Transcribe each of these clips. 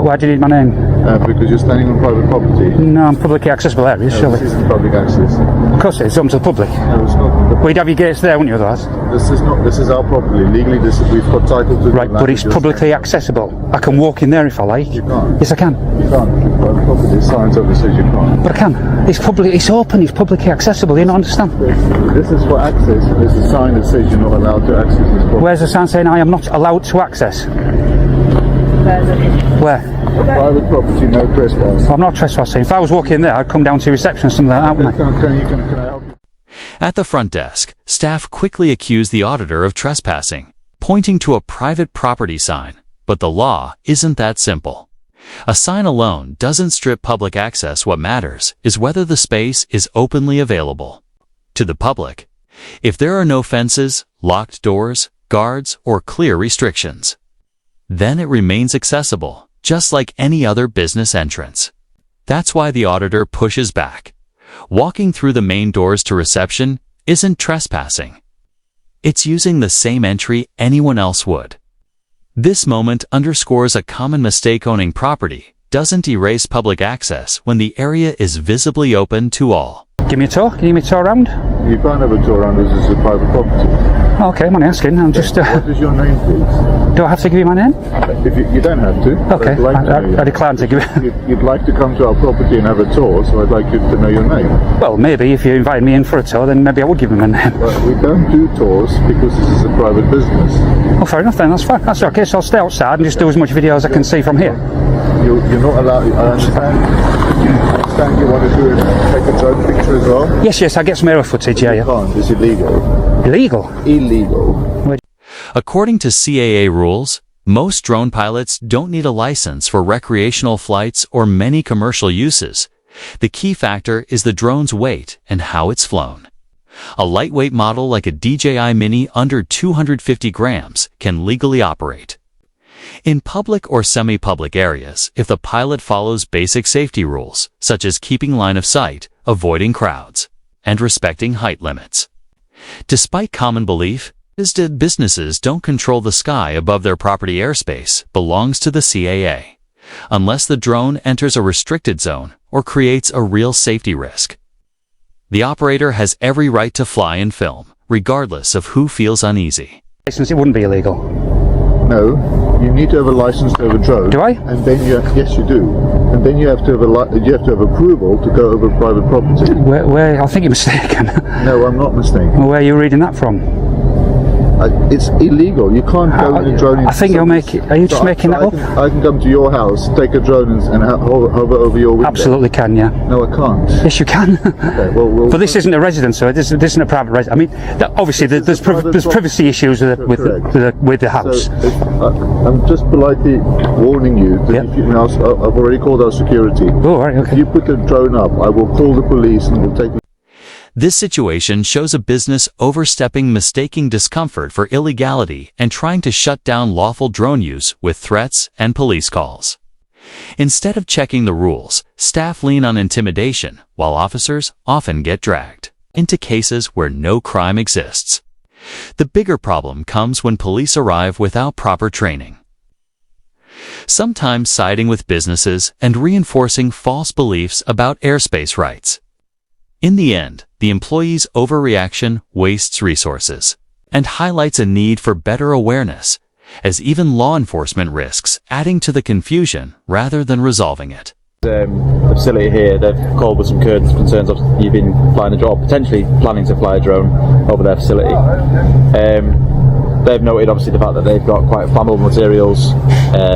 Why do you need my name? Because you're standing on private property. No, I'm publicly accessible areas, No, surely. this isn't public access. Of course it is, open to the public. No, it's not. Well, you'd have your gates there, wouldn't you, otherwise? This is not. This is our property. Legally, we've got title to. Right, but it's publicly accessible. I can walk in there if I like. You can't. Yes, I can. You can't. Private property. Signs over says you can't. But I can. It's public. It's open. It's publicly accessible. You don't understand? This is for access. There's a sign that says you're not allowed to access this property. Where's the sign saying I am not allowed to access? Where? Private property, no trespass. I'm not trespassing. If I was walking in there, I'd come down to reception or something like that, wouldn't I? Can I help you? At the front desk, staff quickly accuse the auditor of trespassing, pointing to a private property sign. But the law isn't that simple. A sign alone doesn't strip public access. What matters is whether the space is openly available to the public. If there are no fences, locked doors, guards, or clear restrictions, then it remains accessible, just like any other business entrance. That's why the auditor pushes back. Walking through the main doors to reception isn't trespassing. It's using the same entry anyone else would. This moment underscores a common mistake: owning property doesn't erase public access when the area is visibly open to all. Give me a tour. Can you give me a tour around? You can't have a tour around this. This is a private property. Okay, I'm only asking. I'm just. What is your name, please? Do I have to give you my name? If you don't have to. Okay, I'd like to know your I decline to give it. You'd like to come to our property and have a tour, so I'd like you to know your name. Well, maybe if you invite me in for a tour, then maybe I would give him a name. But we don't do tours because this is a private business. Oh, fair enough then. That's fine. That's okay. So I'll stay outside and just do as much video as I can see from here. You're not allowed. I understand you want to take a drone picture as well. Yes, I get some aerial footage. You can't. It's illegal. Illegal? Illegal. According to CAA rules, most drone pilots don't need a license for recreational flights or many commercial uses. The key factor is the drone's weight and how it's flown. A lightweight model like a DJI Mini under 250 grams can legally operate. In public or semi-public areas, if the pilot follows basic safety rules, such as keeping line of sight, avoiding crowds, and respecting height limits. Despite common belief, businesses don't control the sky above their property. Airspace belongs to the CAA, unless the drone enters a restricted zone or creates a real safety risk. The operator has every right to fly and film, regardless of who feels uneasy. License, it wouldn't be illegal. No, you need to have a license to have a drone. Do I? And then yes, you do. And then you have to have approval to go over private property. Where? I think you're mistaken. No, I'm not mistaken. Well, where are you reading that from? It's illegal. You can't go in a drone. I think you're making. Are you just making that up? I can come to your house, take a drone, and hover over your window. Absolutely can, yeah. No, I can't. Yes, you can. Okay, well, but this isn't a residence, so this isn't a private residence. I mean, obviously there's privacy issues with the house. So I'm just politely warning you that if you, I've already called our security. Oh, right, okay. If you put the drone up, I will call the police and we'll take. This situation shows a business overstepping, mistaking discomfort for illegality, and trying to shut down lawful drone use with threats and police calls. Instead of checking the rules, staff lean on intimidation, while officers often get dragged into cases where no crime exists. The bigger problem comes when police arrive without proper training, sometimes siding with businesses and reinforcing false beliefs about airspace rights. In the end, the employee's overreaction wastes resources and highlights a need for better awareness, as even law enforcement risks adding to the confusion rather than resolving it. The facility here, they've called with some concerns of you've been flying a drone, potentially planning to fly a drone over their facility. They've noted obviously the fact that they've got quite flammable materials,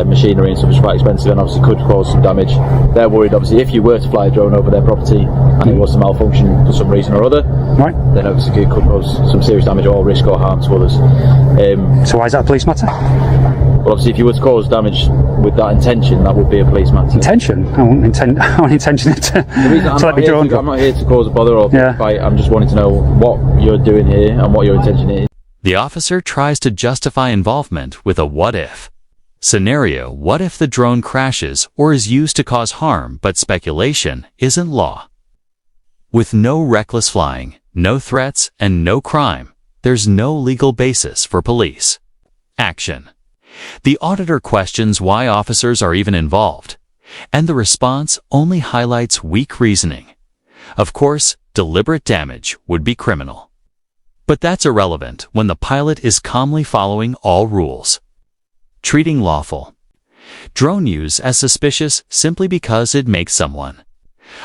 machinery and stuff is quite expensive and obviously could cause some damage. They're worried obviously if you were to fly a drone over their property and it was to malfunction for some reason or other, right, then obviously it could cause some serious damage or risk or harm to others. So why is that a police matter? Well, obviously if you were to cause damage with that intention, that would be a police matter. Intention? I won't intention it to let me drone. I'm not here to cause a bother or fight. I'm just wanting to know what you're doing here and what your intention is. The officer tries to justify involvement with a what-if scenario. What if the drone crashes or is used to cause harm, but speculation isn't law? With no reckless flying, no threats, and no crime, there's no legal basis for police action. The auditor questions why officers are even involved, and the response only highlights weak reasoning. Of course, deliberate damage would be criminal. But that's irrelevant when the pilot is calmly following all rules. Treating lawful. Drone use as suspicious simply because it makes someone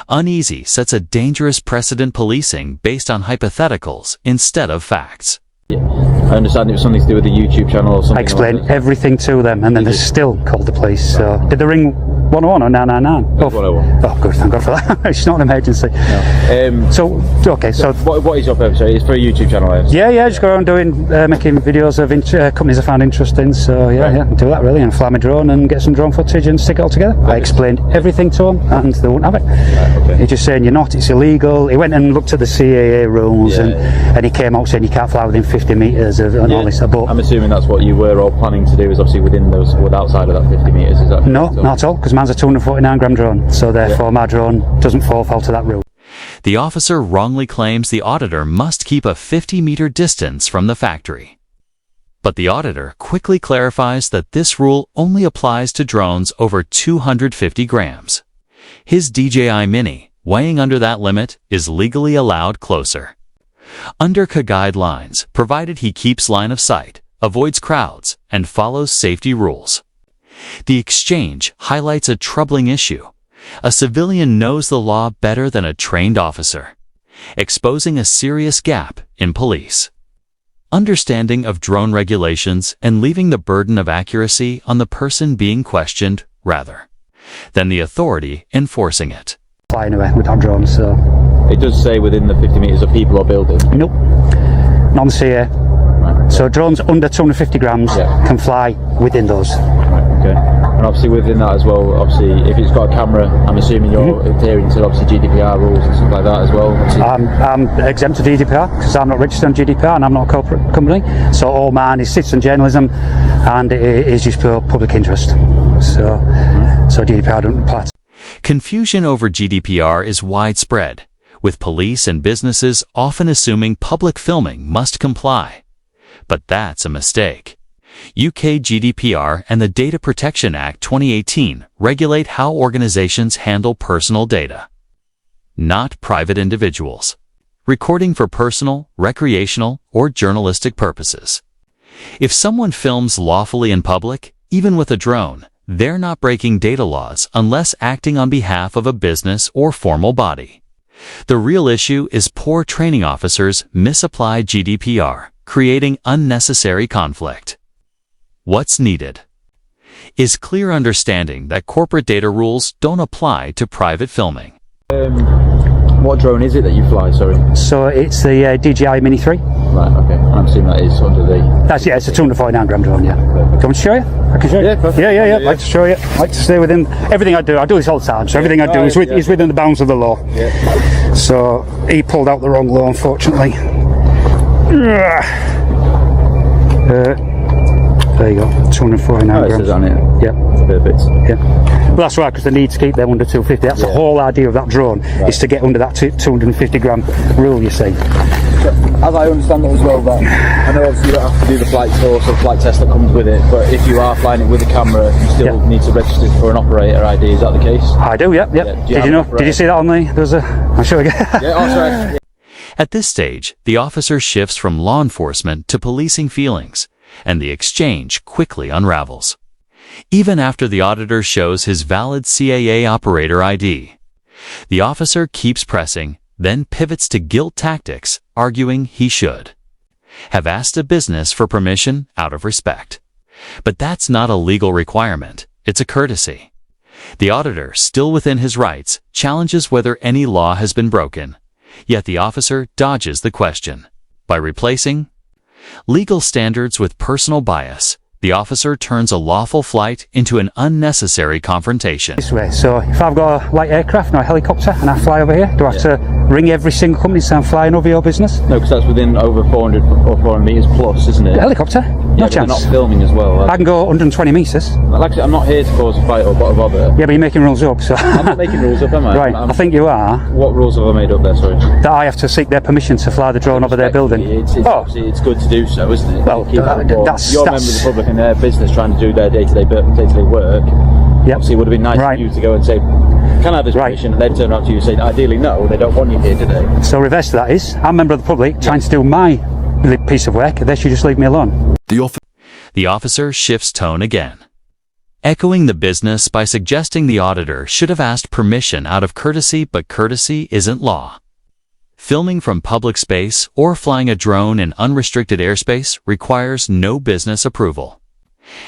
uneasy sets a dangerous precedent, policing based on hypotheticals instead of facts. I understand it was something to do with the YouTube channel or something. I explained everything to them, and then they still called the police. So, did they ring 101 or 999? It was 101. Oh, good, thank God for that. It's not an emergency. No. So, okay, so... What is your purpose? It's for a YouTube channel, I understand. Yeah, just go around making videos of companies I found interesting. So, yeah, do that really, and fly my drone and get some drone footage and stick it all together. I explained everything to them, and they wouldn't have it. Right, okay. He's just saying, it's illegal. He went and looked at the CAA rules, and he came out saying you can't fly within 50 metres and all this. But I'm assuming that's what you were all planning to do, is obviously within those, outside of that 50 metres, is that? no, not at all, because mine's a 249 gram drone, so therefore my drone doesn't fall foul to that rule. The officer wrongly claims the auditor must keep a 50-meter distance from the factory. But the auditor quickly clarifies that this rule only applies to drones over 250 grams. His DJI Mini, weighing under that limit, is legally allowed closer. Under CA guidelines, provided he keeps line of sight, avoids crowds, and follows safety rules. The exchange highlights a troubling issue. A civilian knows the law better than a trained officer, exposing a serious gap in police understanding of drone regulations and leaving the burden of accuracy on the person being questioned rather than the authority enforcing it. Fly anyway with our drone, so... It does say within the 50 metres of people or buildings. Nope. Non-CA. Right. So drones under 250 grams can fly within those. Right, okay. And obviously within that as well, obviously if it's got a camera, I'm assuming you're adhering to obviously GDPR rules and stuff like that as well. I'm exempt to GDPR because I'm not registered on GDPR and I'm not a corporate company. So all mine is citizen journalism and it is just pure public interest. So GDPR don't apply. Confusion over GDPR is widespread, with police and businesses often assuming public filming must comply. But that's a mistake. UK GDPR and the Data Protection Act 2018 regulate how organizations handle personal data, not private individuals. Recording for personal, recreational, or journalistic purposes. If someone films lawfully in public, even with a drone, they're not breaking data laws unless acting on behalf of a business or formal body. The real issue is poor training officers misapply GDPR, creating unnecessary conflict. What's needed is clear understanding that corporate data rules don't apply to private filming. What drone is it that you fly, sorry? So it's the DJI Mini 3. Right, okay. I'm assuming that is under the... That's, it's a 249 gram drone, yeah. Do you want me to show you? I can show you. Yeah, perfect. Yeah. I'd like to show you. I'd like to stay within everything I do this all the time, so everything I do is within the bounds of the law. Yeah. So he pulled out the wrong law, unfortunately. There you go, 249 grams. It says on it. Yeah. Perfect. Yeah. Well, that's right, because they need to keep them under 250. That's the whole idea of that drone, is to get under that 250 gram rule, you see. So, as I understand it as well, that I know obviously you don't have to do the flight course or flight test that comes with it, but if you are flying it with a camera, you still need to register for an operator ID. Is that the case? I do, yep. Did you know? Did you see that on the... There's a... I'll show you again. Sorry. At this stage, the officer shifts from law enforcement to policing feelings, and the exchange quickly unravels. Even after the auditor shows his valid CAA operator ID, the officer keeps pressing, then pivots to guilt tactics, arguing he should have asked a business for permission out of respect. But that's not a legal requirement, it's a courtesy. The auditor, still within his rights, challenges whether any law has been broken, yet the officer dodges the question by replacing legal standards with personal bias. The officer turns a lawful flight into an unnecessary confrontation. This way, so if I've got a light aircraft or a helicopter and I fly over here, do I have to ring every single company saying I'm flying over your business? No, because that's within over 400 or 400 metres plus, isn't it? The helicopter? No chance. They're not filming as well. I can go 120 metres. Like I said, I'm not here to cause a fight or bother. Yeah, but you're making rules up, so... I'm not making rules up, am I? Right, I think you are. What rules have I made up there, sorry? That I have to seek their permission to fly the drone over their building. It's good to do so, isn't it? Well, You're a member of the public in their business trying to do their day-to-day work, Yep. obviously it would have been nice Right. for you to go and say, can I have this Right. permission? And they'd turn around to you and say, ideally no, they don't want you here, do they? So reverse to that is, I'm a member of the public trying to do my piece of work. They should just leave me alone. The officer shifts tone again, echoing the business by suggesting the auditor should have asked permission out of courtesy, but courtesy isn't law. Filming from public space or flying a drone in unrestricted airspace requires no business approval.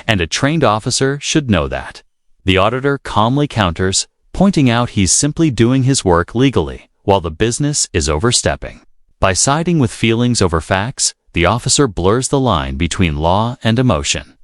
And a trained officer should know that. The auditor calmly counters, pointing out he's simply doing his work legally, while the business is overstepping. By siding with feelings over facts, the officer blurs the line between law and emotion,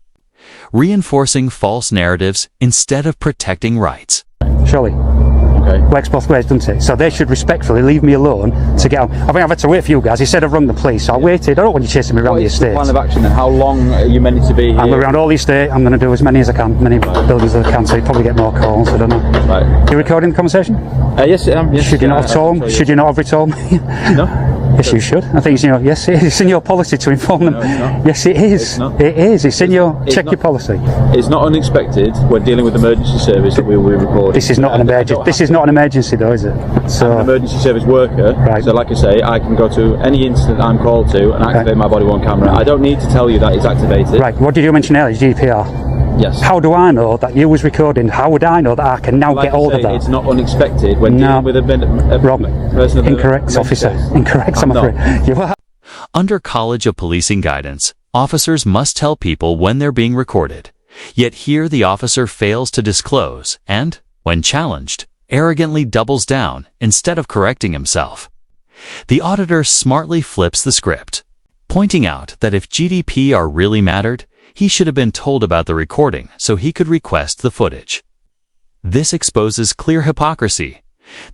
reinforcing false narratives instead of protecting rights. Surely. Okay. Works both ways, doesn't it? So they should respectfully leave me alone to get on. I think I've had to wait for you guys. He said I've rung the police, so I waited. I don't want you chasing me around What the is the estate. plan of action and how long are you meant to be here? I'm going around all the estate. I'm going to do as many as I can, many buildings as I can, so you probably get more calls. I don't know. Right. You recording the conversation? Yes, I am. Yes, Should you not have told them? Should you not have retold me? No. Yes, you should. I think it's, yes, it is. It's in your policy to inform them. No, it's not. Yes, it is. It's not. It is. It's in your It's check not. your policy. It's not unexpected when dealing with emergency service that we will be recording. This is not an emergency. This is not an emergency, though, is it? So I'm an emergency service worker, Right. so like I say, I can go to any incident I'm called to and activate my body-worn camera. I don't need to tell you that it's activated. right. What did you mention earlier? GDPR. Yes. How do I know that you was recording? How would I know that I can now Like get hold I of say, that? it's not unexpected when No. dealing with a Rob, person of the incorrect, emergency officer. service. Incorrect, I'm I'm not. afraid. You are. Under College of Policing guidance, officers must tell people when they're being recorded. Yet here the officer fails to disclose and, when challenged, arrogantly doubles down instead of correcting himself. The auditor smartly flips the script, pointing out that if GDPR really mattered, he should have been told about the recording so he could request the footage. This exposes clear hypocrisy.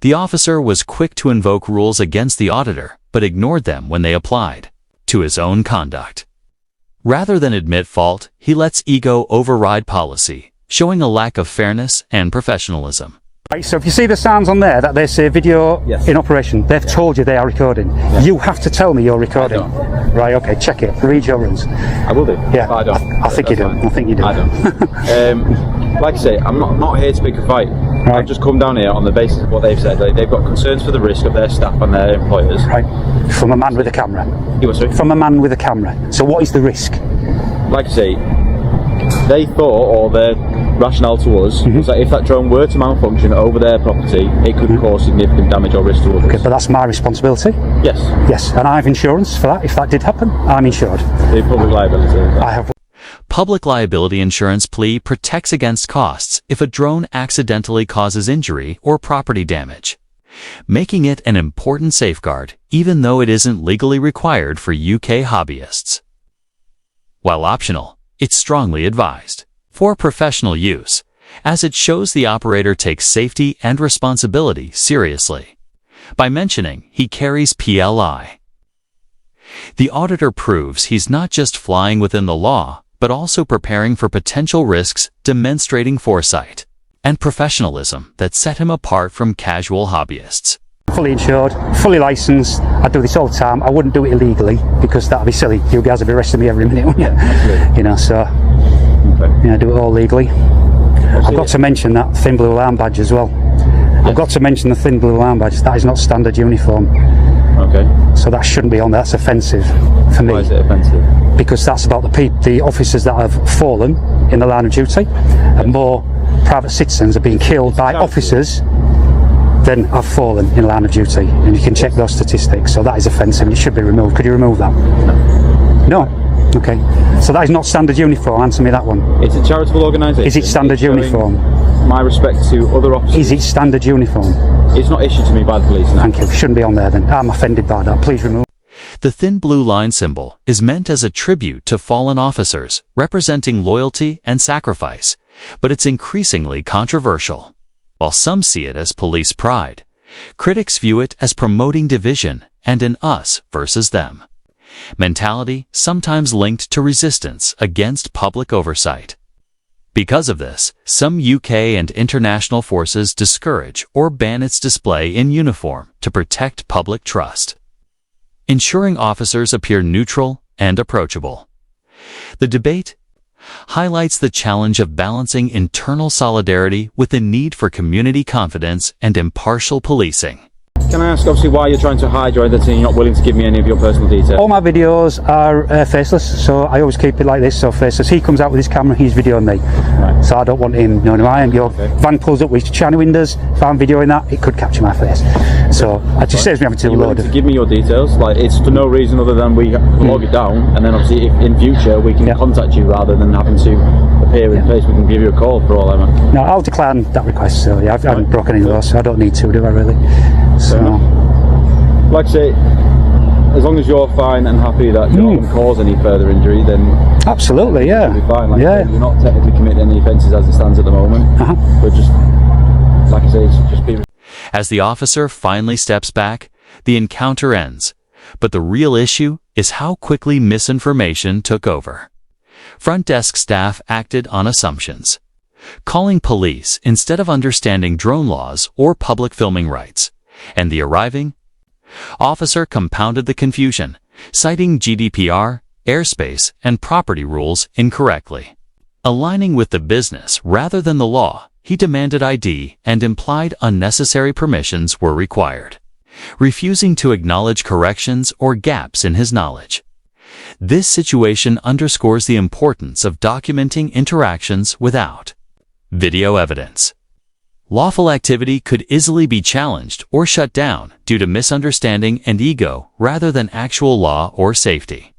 The officer was quick to invoke rules against the auditor, but ignored them when they applied to his own conduct. Rather than admit fault, he lets ego override policy, showing a lack of fairness and professionalism. Right, so if you see the signs on there that they say video Yes. in operation, they've told you they are recording. You have to tell me you're recording. Right, okay, check it. Read your rules. I will do. Yeah, I don't. I think you do. That's fine. I think you do. I don't. Like I say, I'm not here to pick a fight. Right. I've just come down here on the basis of what they've said. They've got concerns for the risk of their staff and their employers. Right, from a man with a camera. You were sorry? From a man with a camera. So what is the risk? Like I say, they thought, or their rationale to us, Mm-hmm. was that if that drone were to malfunction over their property, it could cause significant damage or risk to others. Okay, but that's my responsibility. Yes, Yes, and I have insurance for that. If that did happen, I'm insured. the public liability. I have. Public liability insurance plea protects against costs if a drone accidentally causes injury or property damage, making it an important safeguard even though it isn't legally required for UK hobbyists. While optional, it's strongly advised for professional use, as it shows the operator takes safety and responsibility seriously. By mentioning he carries PLI, the auditor proves he's not just flying within the law, but also preparing for potential risks, demonstrating foresight and professionalism that set him apart from casual hobbyists. Fully insured, fully licensed. I do this all the time. I wouldn't do it illegally because that'd be silly. You guys would be arresting me every minute, wouldn't you? You know, so I do it all legally. I've got to mention that thin blue alarm badge as well. I've got to mention the thin blue alarm badge. That is not standard uniform, Okay. so that shouldn't be on there. That's offensive for me. Why is it offensive? Because that's about the officers that have fallen in the line of duty, and more private citizens are being killed by officers than have fallen in line of duty, and you can check those statistics. So that is offensive and it should be removed. Could you remove that? No. Okay, so that is not standard uniform. Answer me that one. It's a charitable organisation. Is it standard It's showing uniform? My respect to other officers. Is it standard uniform? It's not issued to me by the police. No. Thank you. Shouldn't be on there then. I'm offended by that. Please remove. The thin blue line symbol is meant as a tribute to fallen officers, representing loyalty and sacrifice, but it's increasingly controversial. While some see it as police pride, critics view it as promoting division and an us versus them mentality, sometimes linked to resistance against public oversight. Because of this, some UK and international forces discourage or ban its display in uniform to protect public trust, ensuring officers appear neutral and approachable. The debate: highlights the challenge of balancing internal solidarity with the need for community confidence and impartial policing. Can I ask, obviously, why you're trying to hide your identity and you're not willing to give me any of your personal details? All my videos are faceless, so I always keep it like this, so faceless. He comes out with his camera, he's videoing me. Right. So I don't want him knowing who I am. Your van pulls up with shiny windows, if I'm videoing that, it could capture my face. So it just saves me having to You're willing load to of... give me your details? Like, it's for no reason other than we log it down, and then obviously if in future we can contact you rather than having to appear in face, we can give you a call for all I know. No, I'll decline that request, so yeah, I haven't broken any laws, so I don't need to, do I really? So... Like I say, as long as you're fine and happy that you're not going to cause any further injury, then absolutely, yeah. you'll be fine. Like yeah. You're not technically committing any offences as it stands at the moment, but just, like I say, it's just be... As the officer finally steps back, the encounter ends. But the real issue is how quickly misinformation took over. Front desk staff acted on assumptions, calling police instead of understanding drone laws or public filming rights, and the arriving officer compounded the confusion, citing GDPR, airspace, and property rules incorrectly. Aligning with the business rather than the law, he demanded ID and implied unnecessary permissions were required, refusing to acknowledge corrections or gaps in his knowledge. This situation underscores the importance of documenting interactions without video evidence. Lawful activity could easily be challenged or shut down due to misunderstanding and ego rather than actual law or safety.